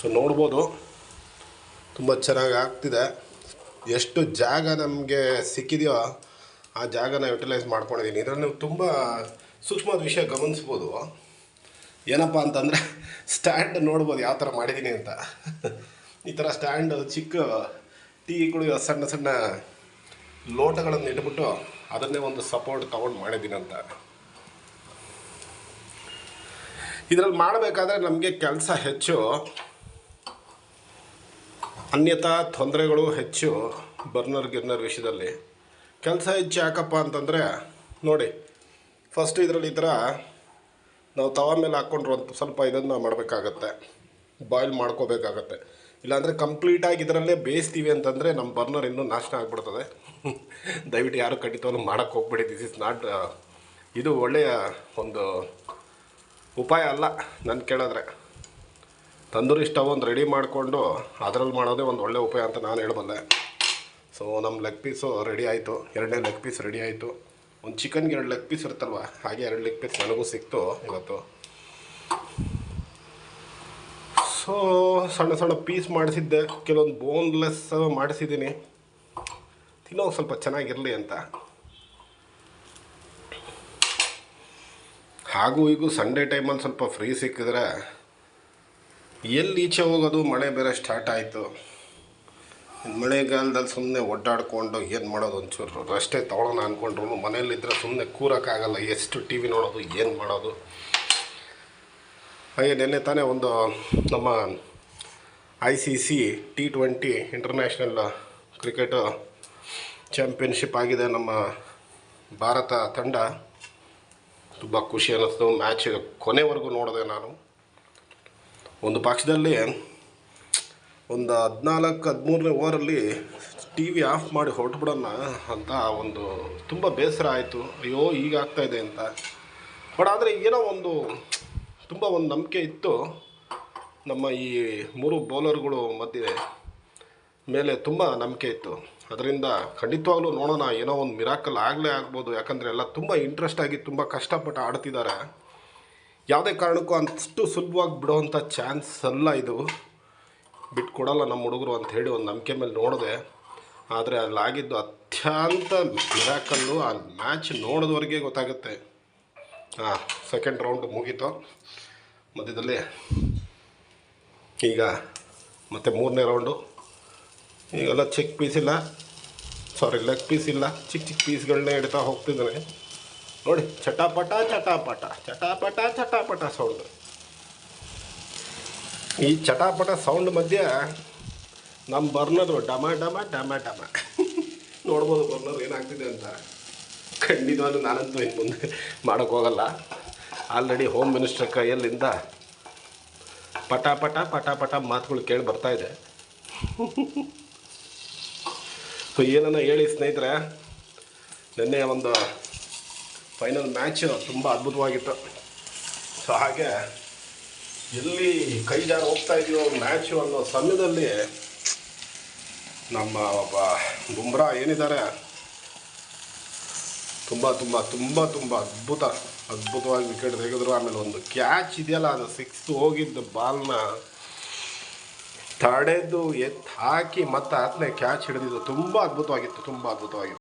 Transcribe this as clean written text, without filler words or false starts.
So ನೋಡ್ಬೋದು ತುಂಬ ಚೆನ್ನಾಗಿ ಆಗ್ತಿದೆ. ಎಷ್ಟು ಜಾಗ ನಮಗೆ ಸಿಕ್ಕಿದೆಯೋ ಆ ಜಾಗನ ಯುಟಿಲೈಸ್ ಮಾಡ್ಕೊಂಡಿದ್ದೀನಿ. ಇದರಲ್ಲಿ ನೀವು ತುಂಬ ಸೂಕ್ಷ್ಮವಾದ ವಿಷಯ ಗಮನಿಸ್ಬೋದು. ಏನಪ್ಪ ಅಂತಂದರೆ ಸ್ಟ್ಯಾಂಡ್ ನೋಡ್ಬೋದು ಯಾವ ಥರ ಮಾಡಿದ್ದೀನಿ ಅಂತ. ಈ ಥರ ಸ್ಟ್ಯಾಂಡ್ ಚಿಕ್ಕ ಟೀ ಕುಡಿಯೋ ಸಣ್ಣ ಸಣ್ಣ ಲೋಟಗಳನ್ನು ಇಟ್ಬಿಟ್ಟು ಅದನ್ನೇ ಒಂದು ಸಪೋರ್ಟ್ ತೊಗೊಂಡು ಮಾಡಿದ್ದೀನಿ ಅಂತ. ಇದರಲ್ಲಿ ಮಾಡಬೇಕಾದ್ರೆ ನಮಗೆ ಕೆಲಸ ಹೆಚ್ಚು, ಅನ್ಯಥಾ ತೊಂದರೆಗಳು ಹೆಚ್ಚು. ಬರ್ನರ್ ವಿಷಯದಲ್ಲಿ ಕೆಲಸ ಹೆಚ್ಚು ಯಾಕಪ್ಪ ಅಂತಂದರೆ ನೋಡಿ, ಫಸ್ಟ್ ಇದರಲ್ಲಿ ಈ ಥರ ನಾವು ತವ ಮೇಲೆ ಹಾಕ್ಕೊಂಡ್ರೆ ಒಂದು ಸ್ವಲ್ಪ ಇದನ್ನು ಮಾಡಬೇಕಾಗತ್ತೆ, ಬಾಯ್ಲ್ ಮಾಡ್ಕೋಬೇಕಾಗತ್ತೆ. ಇಲ್ಲಾಂದರೆ ಕಂಪ್ಲೀಟಾಗಿ ಇದರಲ್ಲೇ ಬೇಯಿಸ್ತೀವಿ ಅಂತಂದರೆ ನಮ್ಮ ಬರ್ನರ್ ಇನ್ನೂ ನಾಶ ಆಗಿಬಿಡ್ತದೆ. ದಯವಿಟ್ಟು ಯಾರು ಖಂಡಿತವನ್ನು ಮಾಡೋಕ್ಕೆ ಹೋಗ್ಬೇಡಿ. ದಿಸ್ ಇಸ್ ನಾಟ್, ಇದು ಒಳ್ಳೆಯ ಒಂದು ಉಪಾಯ ಅಲ್ಲ ನನ್ನ ಕೇಳಿದ್ರೆ. ತಂದೂರಿ ಸ್ಟವ್ ಒಂದು ರೆಡಿ ಮಾಡಿಕೊಂಡು ಅದರಲ್ಲಿ ಮಾಡೋದೇ ಒಂದು ಒಳ್ಳೆಯ ಉಪಾಯ ಅಂತ ನಾನು ಹೇಳಬಲ್ಲೆ. ಸೊ ನಮ್ಮ ಲೆಗ್ ಪೀಸು ರೆಡಿ ಆಯಿತು, 2ನೇ ಲೆಗ್ ಪೀಸ್ ರೆಡಿ ಆಯಿತು. ಒಂದು ಚಿಕನ್ಗೆ 2 ಲೆಗ್ ಪೀಸ್ ಇರುತ್ತಲ್ವ, ಹಾಗೆ 2 ಲೆಗ್ ಪೀಸ್ ನನಗೂ ಸಿಕ್ತು ಇವತ್ತು. ಸೊ ಸಣ್ಣ ಸಣ್ಣ ಪೀಸ್ ಮಾಡಿಸಿದ್ದೆ, ಕೆಲವೊಂದು ಬೋನ್ಲೆಸ್ ಮಾಡಿಸಿದ್ದೀನಿ, ತಿನ್ನೋ ಸ್ವಲ್ಪ ಚೆನ್ನಾಗಿರಲಿ ಅಂತ. ಹಾಗೂ ಈಗ ಸಂಡೇ ಟೈಮಲ್ಲಿ ಸ್ವಲ್ಪ ಫ್ರೀ ಸಿಕ್ಕಿದ್ರೆ ಎಲ್ಲಿ ಈಚೆ ಹೋಗೋದು, ಮಳೆ ಬೇರೆ ಸ್ಟಾರ್ಟ್ ಆಯಿತು. ಮಳೆಗಾಲದಲ್ಲಿ ಸುಮ್ಮನೆ ಒಡ್ಡಾಡ್ಕೊಂಡು ಏನು ಮಾಡೋದು, ಒಂಚೂರು ಅಷ್ಟೇ ತೊಗೊಳೋಣ ಅಂದ್ಕೊಂಡ್ರು ಮನೇಲಿದ್ದರೆ ಸುಮ್ಮನೆ ಕೂರೋಕ್ಕಾಗಲ್ಲ. ಎಷ್ಟು ಟಿ ವಿ ನೋಡೋದು, ಏನು ಮಾಡೋದು. ಹಾಗೆ ನೆನ್ನೆ ತಾನೇ ಒಂದು ನಮ್ಮ ICC T20 international cricket championship ಆಗಿದೆ. ನಮ್ಮ ಭಾರತ ತಂಡ ತುಂಬ ಖುಷಿ ಅನ್ನಿಸ್ತು. ಮ್ಯಾಚ್ ಕೊನೆವರೆಗೂ ನೋಡಿದೆ ನಾನು. ಒಂದು ಪಕ್ಷದಲ್ಲಿ ಒಂದು 14-13ನೇ ಓವರಲ್ಲಿ ಟಿ ವಿ ಆಫ್ ಮಾಡಿ ಹೊರಟುಬಿಡೋಣ ಅಂತ ಒಂದು ತುಂಬ ಬೇಸರ ಆಯಿತು. ಅಯ್ಯೋ ಹೀಗಾಗ್ತಾಯಿದೆ ಅಂತ. ಬಟ್ ಆದರೆ ಏನೋ ಒಂದು ತುಂಬ ಒಂದು ನಂಬಿಕೆ ಇತ್ತು ನಮ್ಮ ಈ 3 ಬೌಲರ್ಗಳು ಮಧ್ಯೆ ಮೇಲೆ ತುಂಬ ನಂಬಿಕೆ ಇತ್ತು. ಅದರಿಂದ ಖಂಡಿತವಾಗ್ಲೂ ನೋಡೋಣ, ಏನೋ ಒಂದು ಮಿರಾಕಲ್ ಆಗಲೇ ಆಗ್ಬೋದು. ಯಾಕಂದರೆ ಎಲ್ಲ ತುಂಬ ಇಂಟ್ರೆಸ್ಟ್ ಆಗಿ ತುಂಬ ಕಷ್ಟಪಟ್ಟು ಆಡ್ತಿದ್ದಾರೆ. ಯಾವುದೇ ಕಾರಣಕ್ಕೂ ಅಷ್ಟು ಸುಲಭವಾಗಿ ಬಿಡೋವಂಥ ಚಾನ್ಸ್ ಅಲ್ಲ ಇದು, ಬಿಟ್ಕೊಡಲ್ಲ ನಮ್ಮ ಹುಡುಗರು ಅಂತ ಹೇಳಿ ಒಂದು ನಂಬಿಕೆ ಮೇಲೆ ನೋಡಿದೆ. ಆದರೆ ಅಲ್ಲಾಗಿದ್ದು ಅತ್ಯಂತ ಮಿರಾಕಲ್ಲು. ಆ ಮ್ಯಾಚ್ ನೋಡೋದವರೆಗೆ ಗೊತ್ತಾಗುತ್ತೆ. ಸೆಕೆಂಡ್ ರೌಂಡ್ ಮುಗೀತು. ಮಧ್ಯದಲ್ಲಿ ಈಗ ಮತ್ತೆ 3ನೇ ರೌಂಡು. ಈಗೆಲ್ಲ ಲೆಗ್ ಪೀಸ್ ಇಲ್ಲ, ಚಿಕ್ಕ ಚಿಕ್ಕ ಪೀಸ್ಗಳನ್ನೇ ಇಡ್ತಾ ಹೋಗ್ತಿದ್ದಾನೆ. ನೋಡಿ, ಚಟಾಪಟ ಚಟಾಪಟ ಚಟಾಪಟ ಚಟಾಪಟ ಸೌಂಡು. ಈ ಚಟಾಪಟ ಸೌಂಡ್ ಮಧ್ಯೆ ನಮ್ಮ ಬರ್ನರು ಡಮ ಡಮ ಡಮ ಡಮ ನೋಡ್ಬೋದು ಬರ್ನರ್ ಏನಾಗ್ತಿದೆ ಅಂತ. ಖಂಡಿತವಾಗ್ಲೂ ನಾನಂತೂ ಇನ್ನು ಮುಂದೆ ಮಾಡೋಕ್ಕೋಗಲ್ಲ. ಆಲ್ರೆಡಿ ಹೋಮ್ ಮಿನಿಸ್ಟರ್ ಕೈಯಲ್ಲಿಂದ ಪಟ ಪಟ ಪಟ ಪಟ ಮಾತುಗಳು ಕೇಳಿ ಬರ್ತಾಯಿದೆ. ಸೊ ಏನನ್ನ ಹೇಳಿ ಸ್ನೇಹಿತರೆ, ನಿನ್ನೆ ಒಂದು ಫೈನಲ್ ಮ್ಯಾಚ್ ತುಂಬ ಅದ್ಭುತವಾಗಿತ್ತು. ಸೊ ಹಾಗೆ ಎಲ್ಲಿ ಕೈ ಜಾರು ಹೋಗ್ತಾ ಇದೆಯೋ ಮ್ಯಾಚು ಅನ್ನೋ ಸಮಯದಲ್ಲಿ ನಮ್ಮ ಒಬ್ಬ ಬುಮ್ರಾ ಏನಿದ್ದಾರೆ ತುಂಬ ತುಂಬ ತುಂಬ ತುಂಬ ಅದ್ಭುತವಾಗಿ ವಿಕೆಟ್ ತೆಗೆದ್ರು. ಆಮೇಲೆ ಒಂದು ಕ್ಯಾಚ್ ಇದೆಯಲ್ಲ, ಅದು 6 ಹೋಗಿದ್ದು ಬಾಲ್ನ ತಡೆದು ಎತ್ತು ಹಾಕಿ ಮತ್ತೆ 10ನೇ ಕ್ಯಾಚ್ ಹಿಡಿದಿದ್ದು ತುಂಬ ಅದ್ಭುತವಾಗಿತ್ತು.